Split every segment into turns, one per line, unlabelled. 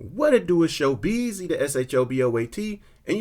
What it do is Shobeezy, the Shoboat, and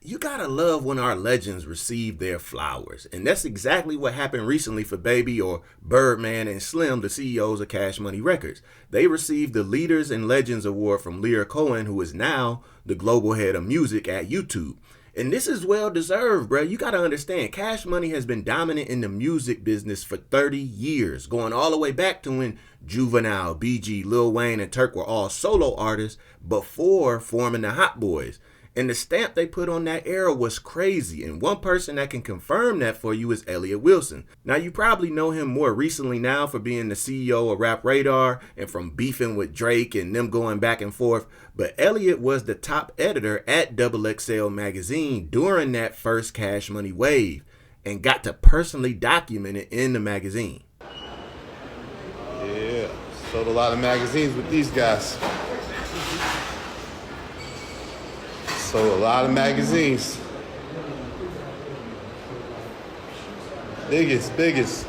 you gotta love when our legends receive their flowers. And that's exactly what happened recently for Baby, or Birdman, and Slim, the CEOs of Cash Money Records. They received the Leaders and Legends Award from Lyor Cohen, who is now the global head of music at YouTube. And this is well deserved, bro. You gotta understand, Cash Money has been dominant in the music business for 30 years, going all the way back to when Juvenile, BG, Lil Wayne, and Turk were all solo artists before forming the Hot Boyz. And the stamp they put on that era was crazy. And one person that can confirm that for you is Elliott Wilson. Now, you probably know him more recently now for being the CEO of Rap Radar and from beefing with Drake and them going back and forth. But Elliott was the top editor at XXL magazine during that first Cash Money wave and got to personally document it in the magazine.
Yeah, sold a lot of magazines with these guys. Sold a lot of magazines. Biggest.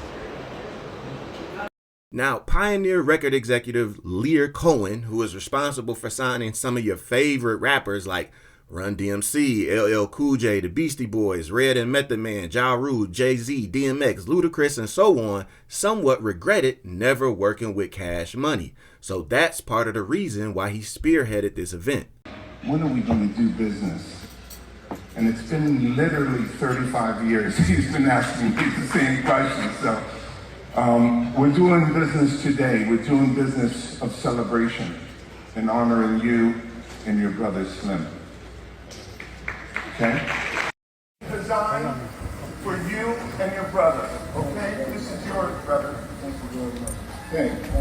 Now, Pioneer record executive Lyor Cohen, who is responsible for signing some of your favorite rappers like Run DMC, LL Cool J, the Beastie Boys, Red and Method Man, Ja Rule, Jay-Z, DMX, Ludacris, and so on, somewhat regretted never working with Cash Money. So that's part of the reason why he spearheaded this event.
When are we going to do business? And it's been literally 35 years he's been asking me the same question. So we're doing business today. We're doing business of celebration and honoring you and your brother Slim. Okay? Designed for you and your brother. Okay? This is yours, brother. Thank you very much. Thank you.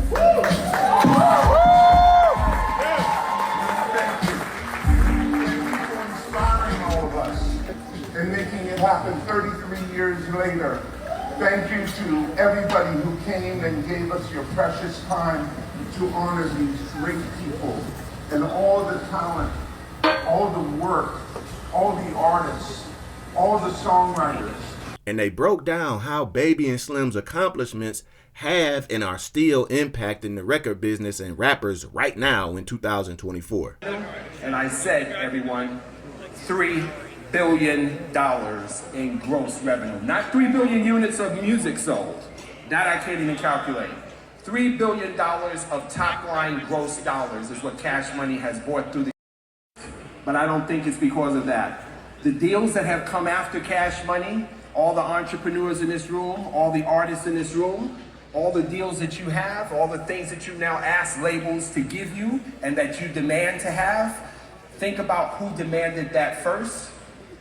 And making it happen 33 years later. Thank you to everybody who came and gave us your precious time to honor these great people and all the talent, all the work, all the artists, all the songwriters.
And they broke down how Baby and Slim's accomplishments have and are still impacting the record business and rappers right now in 2024.
And I said, everyone, $3 billion in gross revenue. Not 3 billion units of music sold. That I can't even calculate. $3 billion of top line gross dollars is what Cash Money has brought through the. But I don't think it's because of that. The deals that have come after Cash Money, all the entrepreneurs in this room, all the artists in this room, all the deals that you have, all the things that you now ask labels to give you and that you demand to have, think about who demanded that first,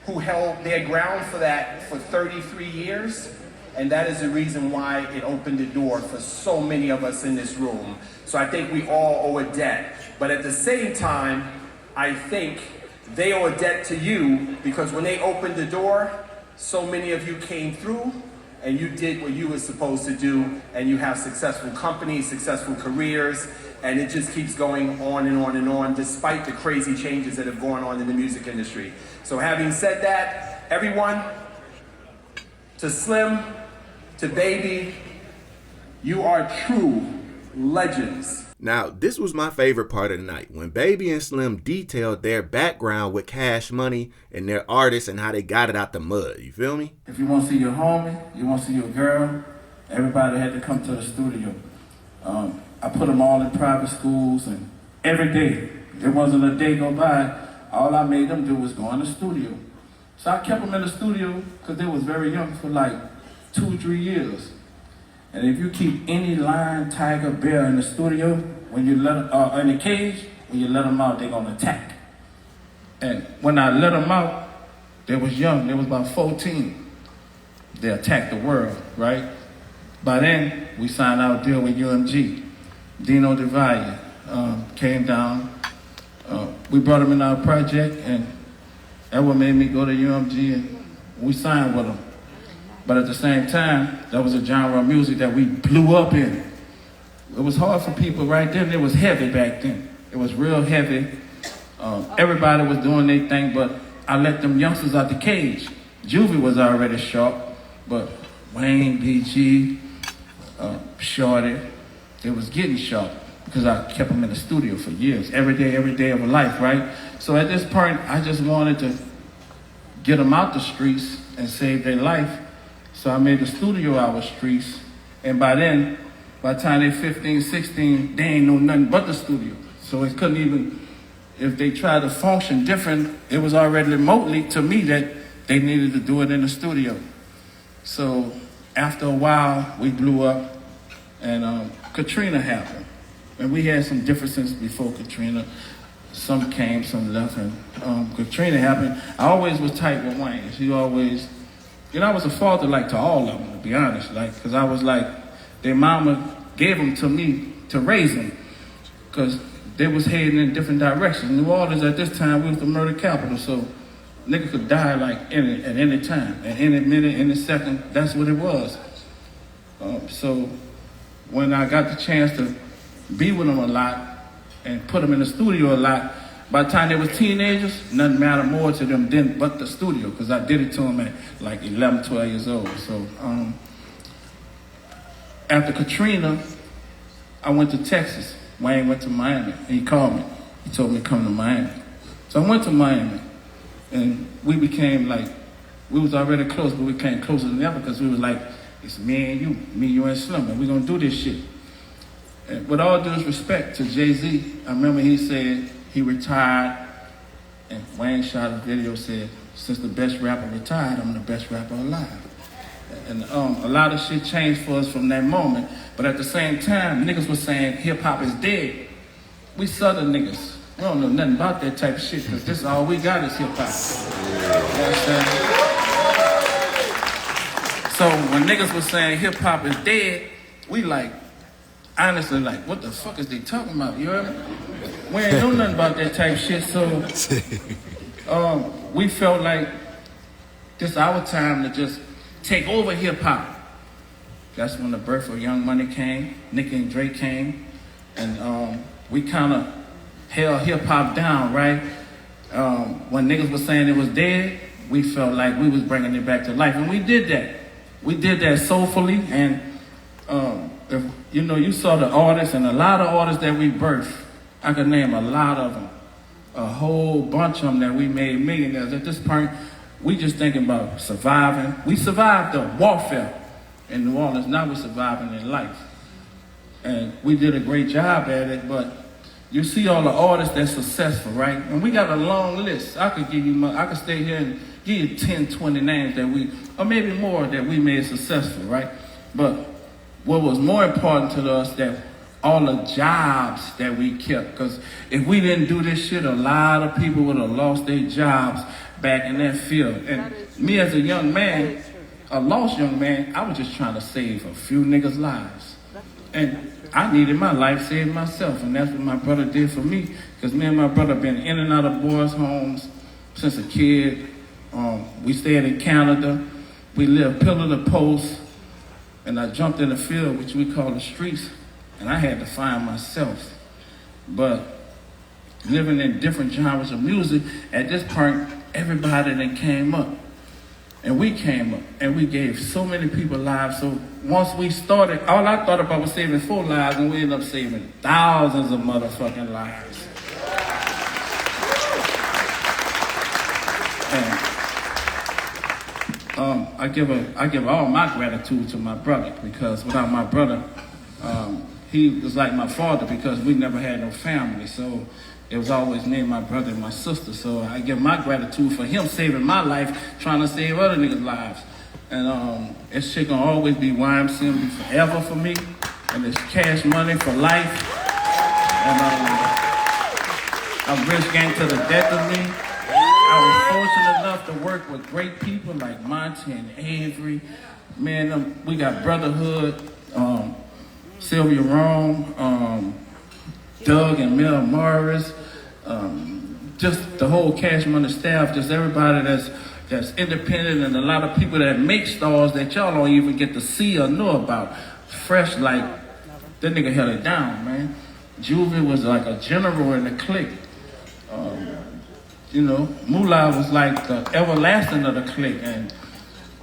who held their ground for that for 33 years, and that is the reason why it opened the door for so many of us in this room. So I think we all owe a debt. But at the same time, I think they owe a debt to you because when they opened the door, so many of you came through and you did what you were supposed to do, and you have successful companies, successful careers, and it just keeps going on and on and on, despite the crazy changes that have gone on in the music industry. So having said that, everyone, to Slim, to Baby, you are true legends.
Now, this was my favorite part of the night, when Baby and Slim detailed their background with Cash Money and their artists and how they got it out the mud. You feel me?
If you want to see your homie, you want to see your girl, everybody had to come to the studio. I put them all in private schools, and every day, there wasn't a day go by, all I made them do was go in the studio. So I kept them in the studio because they was very young for like 2 or 3 years. And if you keep any lion, tiger, bear in the studio, when you let them, in the cage, when you let them out, they're gonna attack. And when I let them out, they was young, they was about 14. They attacked the world, right? By then, we signed our deal with UMG. Dino DeValle came down. We brought him in our project, and that what made me go to UMG, and we signed with him. But at the same time, that was a genre of music that we blew up in. It was hard for people right then. It was heavy back then. It was real heavy. Everybody was doing their thing, but I let them youngsters out the cage. Juvie was already sharp, but Wayne, BG, Shorty, it was getting sharp. because I kept them in the studio for years, every day of life, right? So at this point, I just wanted to get them out the streets and save their life. So I made the studio out of streets. And by then, by the time they're 15, 16, they ain't know nothing but the studio. So it couldn't even, if they tried to function different, it was already remotely to me that they needed to do it in the studio. So after a while, we blew up, and Katrina happened. And we had some differences before Katrina. Some came, some left, and Katrina happened. I always was tight with Wayne. She always, I was a father like to all of them, to be honest, like, because I was like, their mama gave them to me to raise them, because they was heading in different directions. New Orleans at this time, we was the murder capital, so nigga could die like at any time, at any minute, any second. That's what it was. So when I got the chance to be with them a lot and put them in the studio a lot, by the time they was teenagers, nothing mattered more to them than but the studio, because I did it to them at like 11, 12 years old. So after Katrina, I went to Texas. Wayne went to Miami, and he called me. He told me to come to Miami. So I went to Miami, and we became like, we was already close, but we became closer than ever, because we was like, it's me and you and Slim, and we gonna do this shit. And with all due respect to Jay-Z, I remember he said he retired, and Wayne shot a video, said, since the best rapper retired, I'm the best rapper alive. And a lot of shit changed for us from that moment, but at the same time, niggas was saying hip-hop is dead. We Southern niggas, we don't know nothing about that type of shit, because this is all we got is hip-hop. You understand? So when niggas was saying hip-hop is dead, we like, honestly, like, what the fuck is they talking about, you heard me? We ain't know nothing about that type of shit, so we felt like this our time to just take over hip-hop. That's when the birth of Young Money came, Nicki and Drake came, and we kind of held hip-hop down, right? When niggas was saying it was dead, we felt like we was bringing it back to life, and we did that. We did that soulfully, and if, you saw the artists, and a lot of artists that we birthed, I could name a lot of them, a whole bunch of them that we made millionaires. At this point, we just thinking about surviving. We survived the warfare in New Orleans, now we're surviving in life. And we did a great job at it, but you see all the artists that's successful, right? And we got a long list. I could stay here and give you 10, 20 names that or maybe more that we made successful, right? But what was more important to us, that all the jobs that we kept, because if we didn't do this shit, a lot of people would have lost their jobs back in that field. And me as a young man, a lost young man, I was just trying to save a few niggas' lives. And I needed my life saved myself, and that's what my brother did for me, because me and my brother been in and out of boys' homes since a kid. We stayed in Canada. We lived pillar to post, and I jumped in the field, which we call the streets, and I had to find myself. But living in different genres of music, at this point, everybody that came up, and we came up, and we gave so many people lives. So once we started, all I thought about was saving 4 lives, and we ended up saving thousands of motherfucking lives. And I give all my gratitude to my brother, because without my brother, he was like my father, because we never had no family. So it was always me and my brother and my sister. So I give my gratitude for him saving my life, trying to save other niggas' lives. And it's shit gonna always be YMCMB forever for me. And it's Cash Money for life. And I'm rich gang to the death of me. I was fortunate enough to work with great people like Monty and Avery. Man, we got Brotherhood, Sylvia Rome, Doug and Mel Morris, just the whole Cash Money staff, just everybody that's independent, and a lot of people that make stars that y'all don't even get to see or know about. Fresh, like, that nigga held it down, man. Juvie was like a general in the clique. Moolah was like the everlasting of the clique, and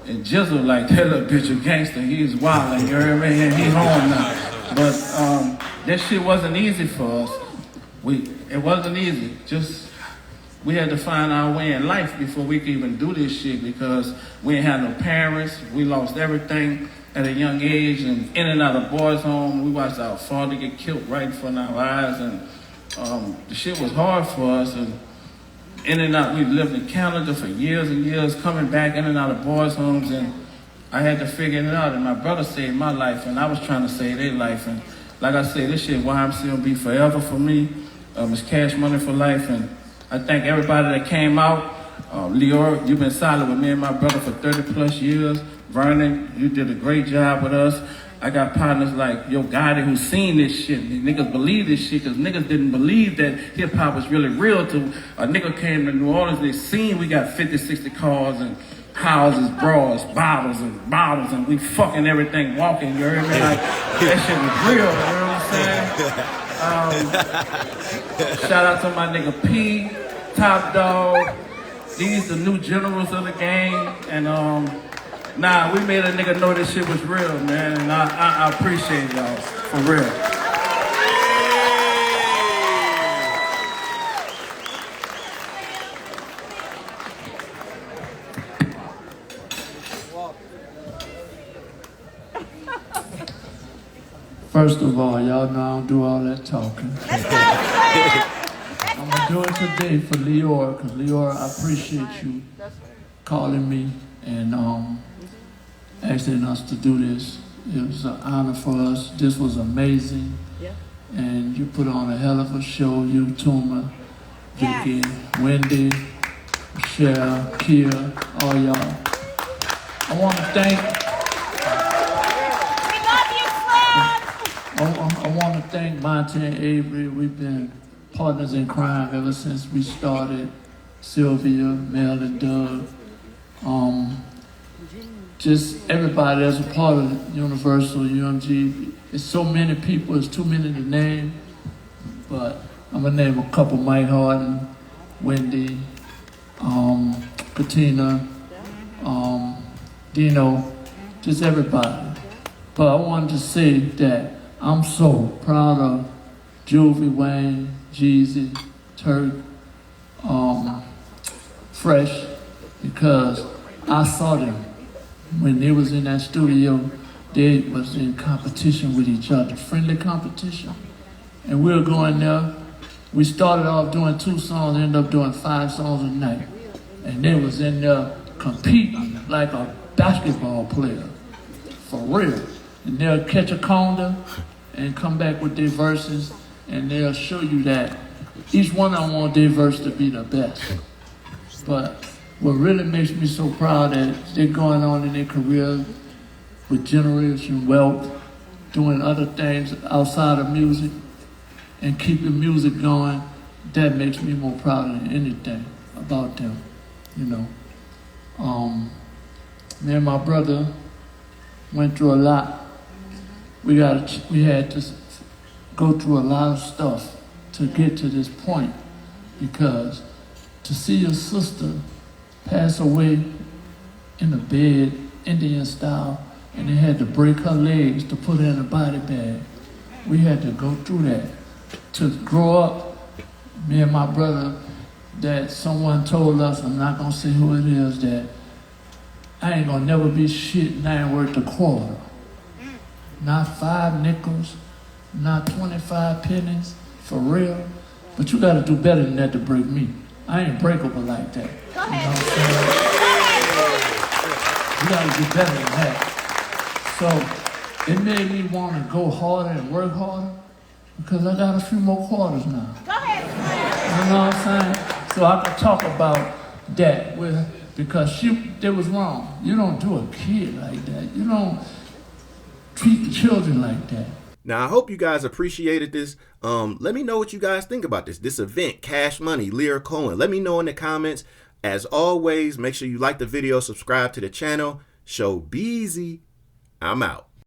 Jizzle like, that little bitch a gangster, he's wildin', you heard me, and he's home now. But that shit wasn't easy for us. It wasn't easy. We had to find our way in life before we could even do this shit because we didn't have no parents. We lost everything at a young age and in and out of boys' home. We watched our father get killed right in front of our eyes, and the shit was hard for us. And in and out, we lived in Canada for years and years, coming back in and out of boys' homes, and I had to figure it out. And my brother saved my life, and I was trying to save their life. And like I said, this shit YMCMB forever for me. It's Cash Money for life, and I thank everybody that came out. Lyor, you've been solid with me and my brother for 30 plus years. Vernon, you did a great job with us. I got partners like Yo Gotti who's seen this shit. These niggas believe this shit because niggas didn't believe that hip hop was really real till a nigga came to New Orleans. They seen we got 50, 60 cars and houses, bras, bottles, and we fucking everything walking. You heard me? Like, that shit was real, you know what I'm saying? Shout out to my nigga P, Top Dog. These the new generals of the game, and nah, we made a nigga know this shit was real, man, and I appreciate y'all, for real.
First of all, y'all know I don't do all that talking. I'm gonna do it today for Lyor, because Lyor, I appreciate you calling me and asking us to do this. It was an honor for us. This was amazing. And you put on a hell of a show. You, Tuma, Vicky, Wendy, Michelle, Kia, all y'all. I want to thank Monty and Avery. We've been partners in crime ever since we started. Sylvia, Mel, and Doug. Just everybody that's a part of Universal, UMG. It's so many people, it's too many to name. But I'm gonna name a couple: Mike Harden, Wendy, Katrina, Dino, just everybody. But I wanted to say that I'm so proud of Juvie, Wayne, Jeezy, Turk, Fresh, because I saw them when they was in that studio. They was in competition with each other, friendly competition. And we were going there. We started off doing 2 songs, ended up doing 5 songs a night. And they was in there competing like a basketball player, for real. And they'll catch a conga and come back with their verses, and they'll show you that each one of them want their verse to be the best. But what really makes me so proud that they're going on in their career with generation wealth, doing other things outside of music, and keeping music going, that makes me more proud than anything about them, you know. Me and my brother went through a lot. We had to go through a lot of stuff to get to this point, because to see your sister pass away in a bed, Indian style, and they had to break her legs to put her in a body bag. We had to go through that. To grow up, me and my brother, that someone told us, I'm not gonna say who it is, that I ain't gonna never be shit and I ain't worth a quarter. Not 5 nickels, not 25 pennies, for real. But you gotta do better than that to break me. I ain't breakable like that. Go ahead. You know what I'm saying? You gotta do better than that. So it made me wanna go harder and work harder, because I got a few more quarters now. Go ahead. You know what I'm saying? So I could talk about that with her, because they was wrong. You don't do a kid like that. You don't treat the children like that.
Now, I hope you guys appreciated this. Let me know what you guys think about this event, Cash Money, Leor Cohen. Let me know in the comments. As always, make sure you like the video, subscribe to the channel. Show Beezy. I'm out.